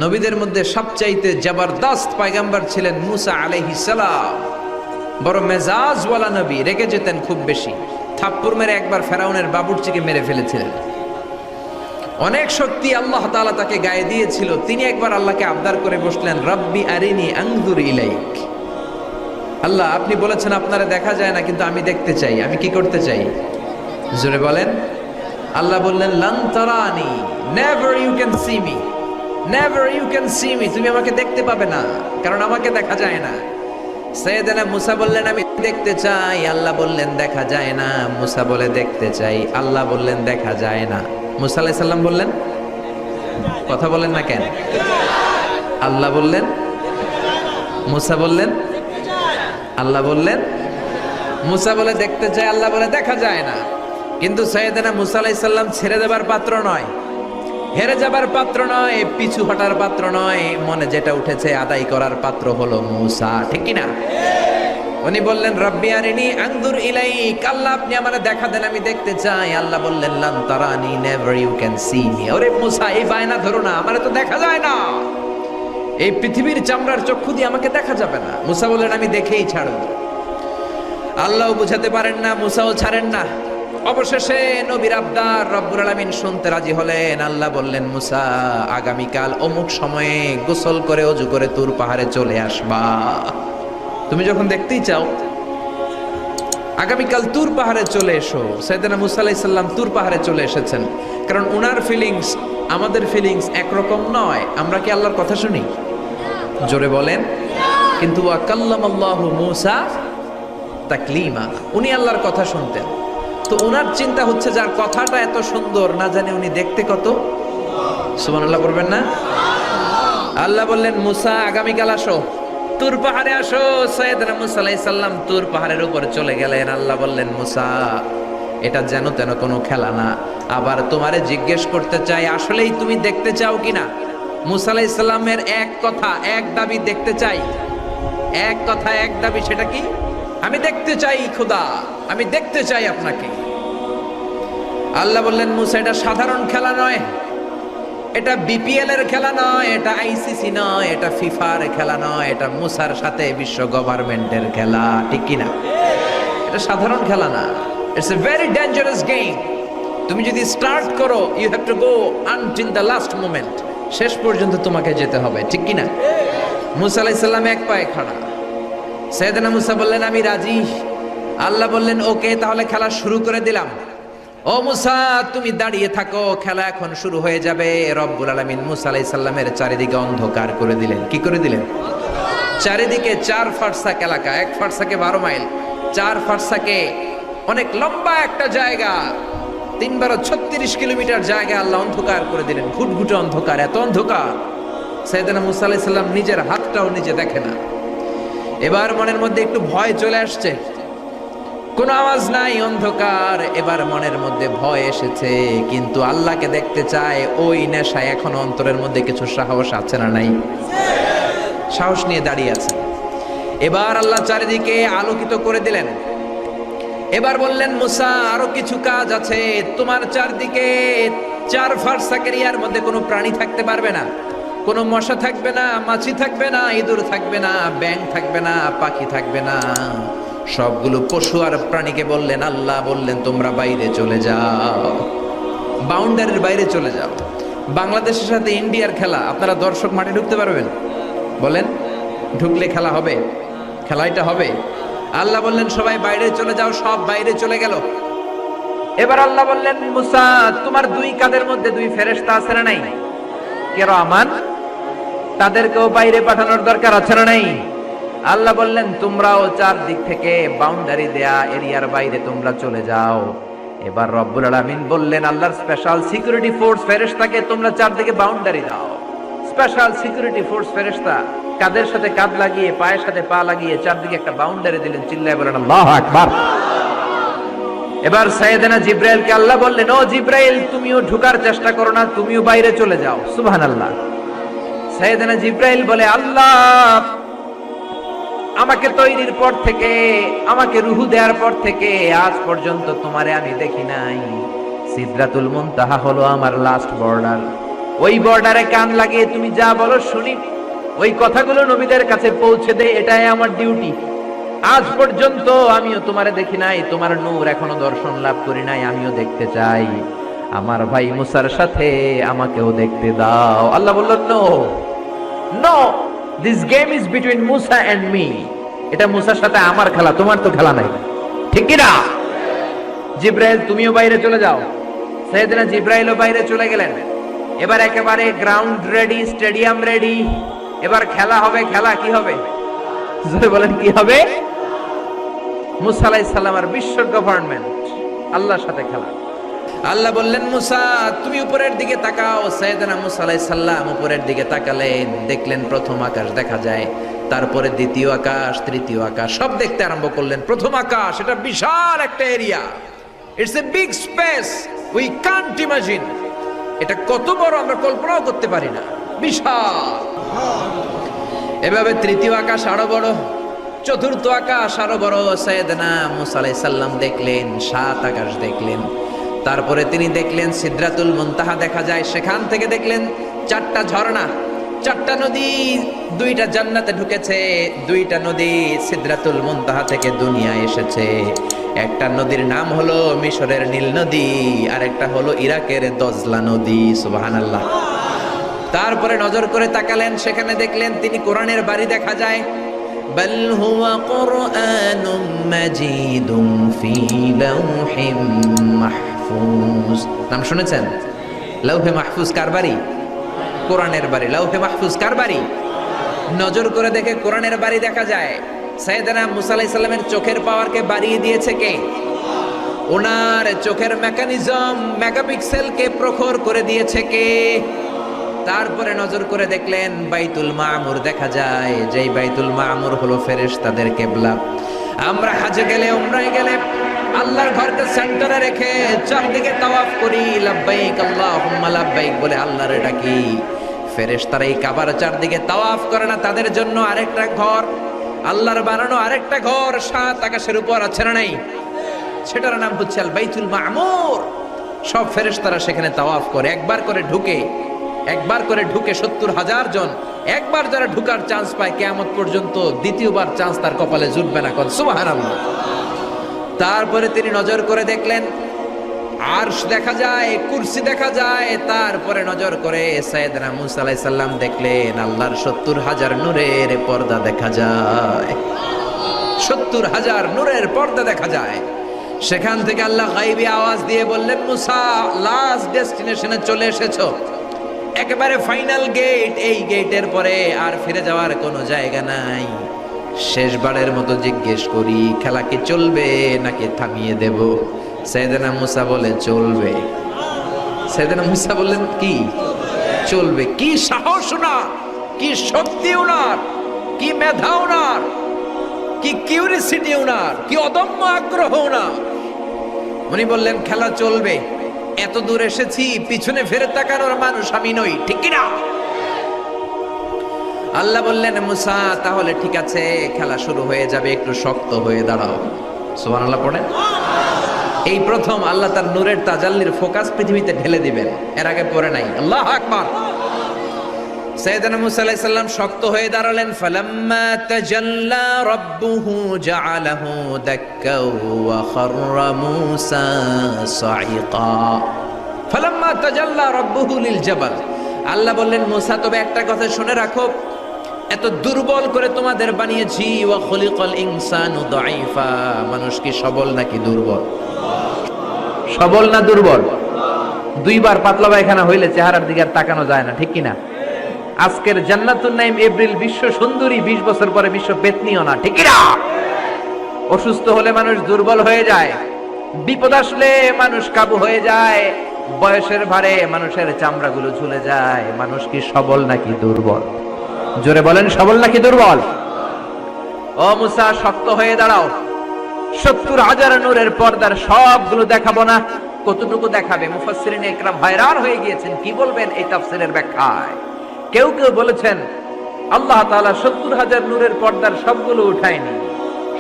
নবীদের মধ্যে সবচাইতে জবরদস্ত পয়গম্বর ছিলেন মুসা আলাইহিস সালাম। বড় মেজাজওয়ালা নবী, রেগে যেতেন খুব বেশি। থাপ্পড় মেরে একবার ফেরাউনের বাবুর্চিকে মেরে ফেলেছিলেন। অনেক শক্তি আল্লাহ তাআলা তাকে গায়ে দিয়েছিল। তিনি একবার আল্লাহকে আবদার করে বসলেন, রব্বি আরিনি আনজুর ইলাইক। আল্লাহ, আপনি বলেছেন আপনারা দেখা যায় না, কিন্তু আমি দেখতে চাই। আমি কি করতে চাই? জোরে বলেন। আল্লাহ বললেন, লান তারানি, never you can see me, never you can see me. তুমি আমাকে দেখতে পাবে না, কারণ আমাকে দেখা যায় না। সাইয়েদনা মুসা বললেন, আমি দেখতে চাই। আল্লাহ বললেন, দেখা যায় না। মুসা বলে, দেখতে চাই। আল্লাহ বললেন, দেখা যায় না। মুসা আলাইহিস সালাম বললেন, কথা বলেন না কেন? আল্লাহ বললেন, মুসা বললেন, আল্লাহ বললেন। মুসা বলে দেখতে চাই, আল্লাহ বলে দেখা যায় না। কিন্তু সাইয়েদনা মুসা আলাইহিস সালাম ছেড়ে দেবার পাত্র নয়, হেরে যাবার পাত্র নয়, পিছু হটার পাত্র নয়। মনে যেটা উঠেছে আদায় করার পাত্র হলো মুসা, ঠিক কি না? উনি বললেন, রব্বি আরিনি আনজুর ইলাইক। আল্লাহ, আপনি আমারে দেখা দেন, আমি দেখতে চাই। আল্লাহ বললেন, লান তারানি, never you can see me. ওরে মুসা, এই বায়না ধরো না, আমারে তো দেখা যায় না। এই পৃথিবীর চামড়ার চক্ষু দিয়ে আমাকে দেখা যাবে না। মুসা বললেন, আমি দেখেই ছাড়ব। আল্লাহও বুঝাতে পারেন না, মুসাও ছাড়েন না। অবশেষে নবীর আবদার রব্বুল আলামিন শুনতে রাজি হলেন। আল্লাহ বললেন, মুসা, আগামীকাল অমুক সময়ে গোসল করে ওযু করে তুর পাহাড়ে চলে আসবা। তুমি যখন দেখতেই চাও, আগামীকাল তুর পাহাড়ে চলে এসো। সাইয়েদনা মুসা আলাইহিস সালাম তুর পাহাড়ে চলে এসেছেন, কারণ উনার ফিলিংস আমাদের ফিলিংস একরকম নয়। আমরা কি আল্লাহর কথা শুনি? জোরে বলেন। কিন্তু ওয়া কাল্লামাল্লাহু মুসা তাকলিমা, উনি আল্লাহর কথা শুনতেন। তো ওনার চিন্তা হচ্ছে, যার কথাটা এত সুন্দর, না জানে উনি দেখতে কত। সুবহানাল্লাহ বলবেন না? আল্লাহ বললেন, মুসা, আগামীকাল আসো, তুর পাহাড়ে আসো। সাইয়েদনা মুসা আলাইহিস সালাম তুর পাহাড়ের উপরে চলে গেলেন। আল্লাহ বললেন, মুসা, এটা যেন তেন কোনো খেলা না। আবার তোমারে জিজ্ঞেস করতে চাই, আসলেই তুমি দেখতে চাও কিনা? মুসা আলাইহিস সালামের এক কথা এক দাবি, দেখতে চাই। এক কথা এক দাবি, সেটা কি? আমি দেখতে চাই খোদা, আমি দেখতে চাই আপনাকে। আল্লাহ বললেন, মুসা, এটা সাধারণ খেলা নয়, এটা বিপিএল এর খেলা নয়, এটা আইসিসি নয়, এটা ফিফার খেলা নয়, এটা মুসার সাথে বিশ্ব গভর্নমেন্টের খেলা, ঠিক কিনা? এটা সাধারণ খেলা না, it's a very dangerous game. তুমি যদি স্টার্ট করো, you have to go until the last moment. শেষ পর্যন্ত তোমাকে যেতে হবে, ঠিক কিনা? মুসা আলাইহিস সালাম এক পায়ে খাড়া। সাইয়েদনা মুসা বললেন, আমি রাজি। আল্লাহ বললেন, ওকে, তাহলে খেলা শুরু করে দিলাম। ও মুসা, তুমি দাঁড়িয়ে থাকো, খেলা এখন শুরু হয়ে যাবে। রব্বুল আলামিন মুসা আলাইহিস সালামের চারিদিকে অন্ধকার করে দিলেন। কি করে দিলেন? চারিদিকে 4 ফারসাক এলাকা, 1 ফারসাকে 12 মাইল, 4 ফারসাকে অনেক লম্বা একটা জায়গা, 3×36 কিলোমিটার জায়গা আল্লাহ অন্ধকার করে দিলেন। ঘুটঘুটে অন্ধকার, এত অন্ধকার সাইয়েদনা মুসা আলাইহিস সালাম নিজের হাতটাও নিজে দেখে না। এবার মনের মধ্যে একটু ভয় চলে আসছে, কোনো আওয়াজ নাই, অন্ধকার। এবার মনের মধ্যে ভয় এসেছে, কিন্তু আল্লাহকে দেখতে চায়। ওই নেশায় এখনো অন্তরের মধ্যে কিছু সাহস আছে না নাই? সাহস নিয়ে দাঁড়িয়ে আছে। এবার আল্লাহ চারিদিকে আলোকিত করে দিলেন। এবার বললেন, মুসা, আরো কিছু কাজ আছে। তোমার চারদিকে 4 ফারসাক এরিয়ার মধ্যে কোনো প্রাণী থাকতে পারবে না, কোনো মশা থাকবে না, মাছি থাকবে না, ইঁদুর থাকবে না, ব্যাঙ থাকবে না, পাখি থাকবে না। সবগুলো পশু আর প্রাণীকে বললেন, আল্লাহ বললেন, তোমরা বাইরে চলে যাও, বাউন্ডারির বাইরে চলে যাও। বাংলাদেশের সাথে ইন্ডিয়ার খেলা, আপনারা দর্শক মাঠে ঢুকতে পারবেন? বলেন, ঢুকলে খেলা হবে? খেলাটা হবে। আল্লাহ বললেন, সবাই বাইরে চলে যাও। সব বাইরে চলে গেল। এবার আল্লাহ বললেন, মুসা, তোমার 2 কাঁধের মধ্যে 2 ফেরেশতা আছে না নাই? কিরামান, তাদেরকেও বাইরে পাঠানোর দরকার আছে না নাই? আল্লাহ বললেন, তোমরাও 4 দিক থেকে বাউন্ডারি দেয়া এরিয়ার বাইরে তোমরা চলে যাও। এবার রব্বুল আলামিন বললেন, আল্লাহর স্পেশাল সিকিউরিটি ফোর্স ফেরেশতাকে তোমরা 4 দিকে বাউন্ডারি দাও। স্পেশাল সিকিউরিটি ফোর্স ফেরেশতা কাদের সাথে কাঁধ লাগিয়ে, পায়ের সাথে পা লাগিয়ে 4 দিকে একটা বাউন্ডারি দিলেন। চিল্লায় বলেন, আল্লাহু আকবার। এবার সাইয়েদনা জিবরাইলকে আল্লাহ বললেন, ও জিবরাইল, তুমিও ঢোকার চেষ্টা করো না, তুমিও বাইরে চলে যাও। সুবহানাল্লাহ। সাইয়েদনা জিবরাইল বলে, আল্লাহ, আমাকে তৈরির পর থেকে, আমাকে রূহ দেওয়ার পর থেকে আজ পর্যন্ত তোমারে আমি দেখি নাই। সিদরাতুল মুনতাহা হলো আমার লাস্ট বর্ডার। ওই বর্ডারে কান লাগিয়ে তুমি যা বলো শুনি, ওই কথাগুলো নবীদের কাছে পৌঁছে দে, এটাই আমার ডিউটি। আজ পর্যন্ত আমিও তোমারে দেখি নাই, তোমার নূর এখনো দর্শন লাভ করি নাই, আমিও দেখতে চাই। আমার ভাই মুসার সাথে আমাকেও দেখতে দাও। আল্লাহ বললেন no no, this game is between Musa and me. এটা মুসার সাথে আমার খেলা, তোমার তো খেলা নাই, ঠিক কি না? জিব্রাইল তুমিও বাইরে চলে যাও। সাইয়েদনা জিব্রাইলও বাইরে চলে গেলেন। এবার একেবারে গ্রাউন্ড রেডি, স্টেডিয়াম রেডি, এবার খেলা হবে। খেলা কি হবে জোরে বলেন, কি হবে? মুসা আলাইহিস সালাম আর বিশ্ব গভর্নমেন্ট, আল্লাহর সাথে খেলা। আল্লাহ বললেন মুসা তুমি উপরের দিকে তাকাও। সাইয়েদনা মুসা আলাইহিস সালাম উপরের দিকে তাকালেন, দেখলেন প্রথম আকাশ দেখা যায়, তারপরে দ্বিতীয় আকাশ, তৃতীয় আকাশ, সব দেখতে আরম্ভ করলেন। প্রথম আকাশ, এটা বিশাল একটা area, it's a big space, we can't imagine. এটা কত বড় আমরা কল্পনাও করতে পারি না, বিশাল। এভাবে তৃতীয় আকাশ আরো বড়, চতুর্থ আকাশ আরো বড়। সাইয়েদনা মুসা আলাইহিস সালাম দেখলেন 7 আকাশ দেখলেন। তারপরে তিনি দেখলেন সিদরাতুল মুনতাহা দেখা যায়, সেখান থেকে দেখলেন 4টা ঝর্ণা, 4টা নদী, 2টা জান্নাতে ঢুকেছে, 2টা নদী সিদরাতুল মুনতাহা থেকে দুনিয়ায় এসেছে। একটা নদীর নাম হলো মিশরের নীল নদী, আর একটা হলো ইরাকের দজলা নদী। সুবহানাল্লাহ। তারপরে নজর করে তাকালেন, সেখানে দেখলেন তিনি কোরআনের বাড়ি দেখা যায়। বাল হুয়া কুরআনুম মাজিদুম ফি লাওহিম মাহফুজ। নাম শুনেছেন? লাউহে মাহফুজ কার বাড়ি? কোরআনের বাড়ি। লাউহে মাহফুজ কার বাড়ি? নজর করে দেখে কোরআনের বাড়ি দেখা যায়। সাইয়েদনা মুসা আলাইহিস সালামের চোখের পাওয়ারকে বাড়িয়ে দিয়েছে কে? ওনার চোখের মেকানিজম, মেগাপিক্সেলকে প্রখর করে দিয়েছে কে? তারপরে নজর করে দেখলেন বাইতুল মামুর দেখা যায়, যেই বাইতুল মামুর হলো ফেরেশতাদের কিবলা। আমরা হজে গেলে, উমরায় গেলে আল্লাহর ঘরকে সেন্টারে রেখে চারদিকে তাওয়াফ করি, লাব্বাইক আল্লাহুম্মা লাব্বাইক বলে আল্লাহর ডাকি। ফেরেশতারা এই কাবার চারদিকে তাওয়াফ করে না, তাদের জন্য আরেকটা ঘর, আল্লাহর বানানো আরেকটা ঘর 7 আকাশের উপর আছে না নাই? সেটার নাম হচ্ছে আল বাইতুল মামুর। সব ফেরেশতারা সেখানে তাওয়াফ করে, একবার করে ঢুকে 70,000 জন। একবার যারা ঢুকার চান্স পায় কিয়ামত পর্যন্ত দ্বিতীয়বার চান্স তার কপালে জুটবে না। কোন সুবহানাল্লাহ। তারপরে তিনি নজর করে দেখলেন আরশ দেখা যায়, কুরসি দেখা যায়। তারপরে নজর করে সাইয়েদনা মুসা আলাইহিস সালাম দেখলেন আল্লাহর 70,000 নূরের পর্দা দেখা যায়। 70,000 নূরের পর্দা দেখা যায়। সেখান থেকে আল্লাহ গায়বী আওয়াজ দিয়ে বললেন মুসা লাস্ট ডেস্টিনেশনে চলে এসেছো, একেবারে ফাইনাল গেট। এই গেটের পরে আর ফিরে যাওয়ার কোনো জায়গা নাই। শেষবারের মতো জিজ্ঞেস করি, খেলা কি চলবে নাকি থামিয়ে দেব? সাইয়েদনা মুসা বলে চলবে। সাইয়েদনা মুসা বললেন কি চলবে? কি সাহস ওনার, কি শক্তি ওনার, কি মেধা ওনার, কি কিউরিসিটি ওনার, কি অদম্য আগ্রহ ওনার। উনি বললেন খেলা চলবে, এত দূর এসেছি, পিছনে ফিরে তাকানোর মানুষ আমি নই, ঠিক কি না? আল্লাহ বললেন মুসা তাহলে ঠিক আছে, খেলা শুরু হয়ে যাবে, একটু শক্ত হয়ে দাঁড়াও। সুবহানাল্লাহ পড়েন। এই প্রথম আল্লাহ তার নূরের তাজাল্লির ফোকাস পৃথিবীতে ঢেলে দিবেন, এর আগে পড়ে নাই। আল্লাহু আকবার। সাইয়েদনা মুসা আলাইহিস সালাম শক্ত হয়ে দাঁড়ালেন। ফালাম্মা তাজাল্লা রাব্বুহু জাআলাহু দাক্কা ওয়া খাররা মুসা সাইকা। ফালাম্মা তাজাল্লা রাব্বুহু লিল জাবাল। আল্লাহ বললেন মুসা তবে একটা কথা শুনে রাখো, এত দুর্বল করে তোমাদের বানিয়েছি। ওয়া খুলিকাল ইনসানু দাঈফা। মানুষ কি সবল নাকি দুর্বল? সবল না দুর্বল? দুইবার পাতলা পায়খানা হইলে চেহারার দিকে আর তাকানো যায় না, ঠিক কি না? আজকের জান্নাতুন নাইম এপ্রিল বিশ্ব সুন্দরী, 20 বছর পরে বিশ্ব পেতনিও না, ঠিক কি না? অসুস্থ হলে মানুষ দুর্বল হয়ে যায়, বিপদ আসলে মানুষ কাবু হয়ে যায়, বয়সের ভারে মানুষের চামড়াগুলো ঝুলে যায়। মানুষ কি সবল নাকি দুর্বল? জোরে বলেন, সবল নাকি দুর্বল? ও মুসা শক্ত হয়ে দাঁড়াও। 70,000 নূরের পর্দার সবগুলো দেখাবো না, কতটুকু দেখাবে? মুফাসসিরিন ইকরাম হয়রান হয়ে গিয়েছেন, কি বলবেন এই তাফসীরের ব্যাখ্যায়। কেউ কেউ বলেছেন আল্লাহ তাআলা 70,000 নূরের পর্দার সবগুলো উঠায়নি,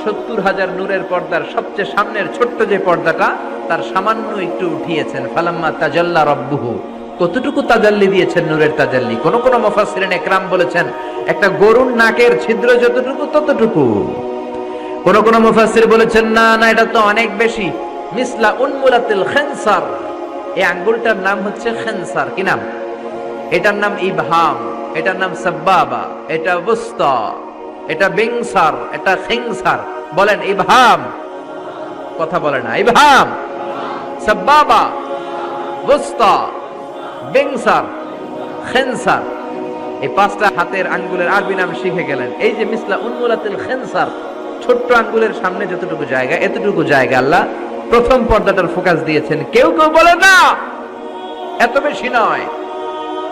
70,000 নূরের পর্দার সবচেয়ে সামনের ছোট্ট যে পর্দাটা তার সামান্য একটু উঠিয়েছেন। ফালাম্মা তাজাল্লা রাব্বুহু, কতটুকু তাজাল্লি দিয়েছেন নূরের তাজাল্লি। কোন কোন মুফাসসিরিন একরাম বলেছেন একটা গরুর নাকের ছিদ্র যতটুকু ততটুকু। কোন কোন মুফাসসির বলেছেন না না, এটা তো অনেক বেশি। মিসলা উনমুলাতিল খিনসার, এই আঙ্গুলটার নাম হচ্ছে খিনসার। কি নাম? এটার নাম ইবহাম, এটার নাম সাব্বাবা, এটা বুস্তা, এটা বিংসার, এটা খিনসার। বলেন ইবহাম, কথা বলে না। ইবহাম, সাব্বাবা, বুস্তা, বিংসার, খিনসার, এই পাঁচটা হাতের আঙ্গুলের আরবি নাম শিখে গেলেন। এই যে মিসলা উনমুলাতিল খিনসার, ছোট্ট আঙ্গুলের সামনে যতটুকু জায়গা, এতটুকু জায়গা আল্লাহ প্রথম পর্দাটার ফোকাস দিয়েছেন। কেউ কেউ বলে না এত বেশি নয়,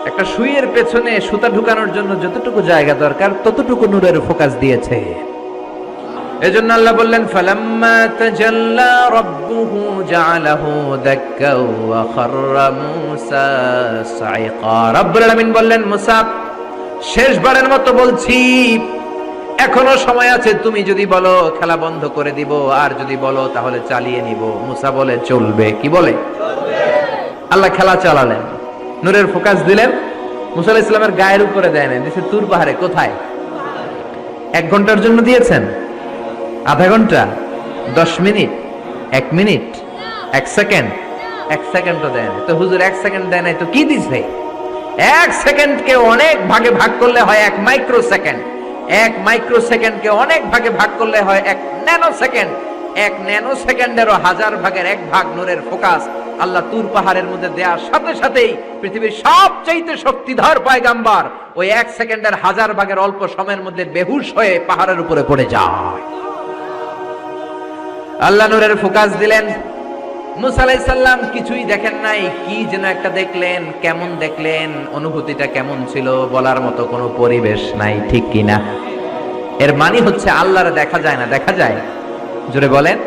একটা সুইয়ের পেছনে সুতা ঢুকানোর জন্য যতটুকু জায়গা দরকার ততটুকু নূরের ফোকাস দিয়েছে। এজন্য আল্লাহ বললেন ফালাম্মা তাজাল্লা রাব্বুহু জাআলাহু দাক্কা ওয়া খাররা মূসা সাইকা। রব্বুল আলামিন বললেন মুসা, শেষবারের মতো বলছি, এখনো সময় আছে, তুমি যদি বলো খেলা বন্ধ করে দিব, আর যদি বলো তাহলে চালিয়ে নিব। মুসা বলে চলবে। কি বলে? চলবে। আল্লাহ খেলা চালালেন, নূরের ফোকাস দিলেন। মুসা আলাইহিস সালামের গায়ের উপরে দেয় না, দিয়েছে তুর পাহাড়ে। কোথায়? 1 ঘন্টার জন্য দিয়েছেন? আধা ঘন্টা? 10 মিনিট? 1 মিনিট? 1 সেকেন্ড? 1 সেকেন্ডও দেয় না। তো হুজুর 1 সেকেন্ড দেয় নাই তো কি দিছে? 1 সেকেন্ডকে অনেক ভাগে ভাগ করলে হয় 1 মাইক্রো সেকেন্ড। 1 মাইক্রো সেকেন্ডকে অনেক ভাগে ভাগ করলে হয় 1 ন্যানো সেকেন্ড। 1 ন্যানো সেকেন্ডেরও 1000 ভাগের 1 ভাগ নূরের ফোকাস আল্লাহ তুর পাহাড়ের মধ্যে দেওয়ার সাথে সাথেই পৃথিবীর সবচাইতে শক্তিধর পয়গাম্বার ওই 1 সেকেন্ডের 1000 ভাগের অল্প সময়ের মধ্যে বেহুশ হয়ে পাহাড়ের উপরে পড়ে যায়। আল্লাহ নূরের ফোকাস দিলেন। মুসা আলাইহিস সালাম কিছুই দেখেন নাই, কি যেন একটা দেখলেন। কেমন দেখলেন? অনুভূতিটা কেমন ছিল? বলার মতো কোনো পরিবেশ নাই, ঠিক কি না? এর মানে হচ্ছে আল্লাহরে দেখা যায় না, দেখা যায়? জোরে বলেন।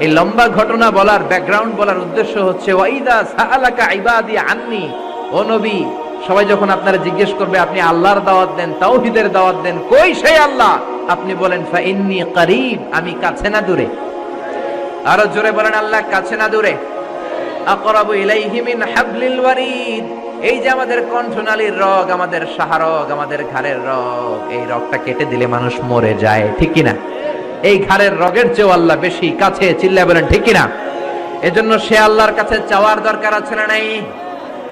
এই লম্বা ঘটনা বলার, ব্যাকগ্রাউন্ড বলার উদ্দেশ্য হচ্ছে ওয়াইদা সাআলাকা ইবাদি আন্নি, ও নবী, সবাই যখন আপনারা জিজ্ঞেস করবে আপনি আল্লাহর দাওয়াত দেন, তাওহীদের দাওয়াত দেন, কই সেই আল্লাহ? আপনি বলেন ফা ইন্নী করিব, আমি কাছে না দূরে? আরো জোরে বলেন আল্লাহ কাছে না দূরে? আকরাবু ইলাইহি মিন হাবলিল ওয়ারিদ। এই যে আমাদের কণ্ঠনালীর রগ, আমাদের শাহরগ, আমাদের ঘাড়ের রগ, এই রগটা কেটে দিলে মানুষ মরে যায়, ঠিক কি না? এই ঘাড়ের রগের চেয়েও আল্লাহ বেশি কাছে, চিল্লায় বলেন ঠিক কি না? এজন্য সে আল্লাহর কাছে চাওয়ার দরকার আছে না নাই?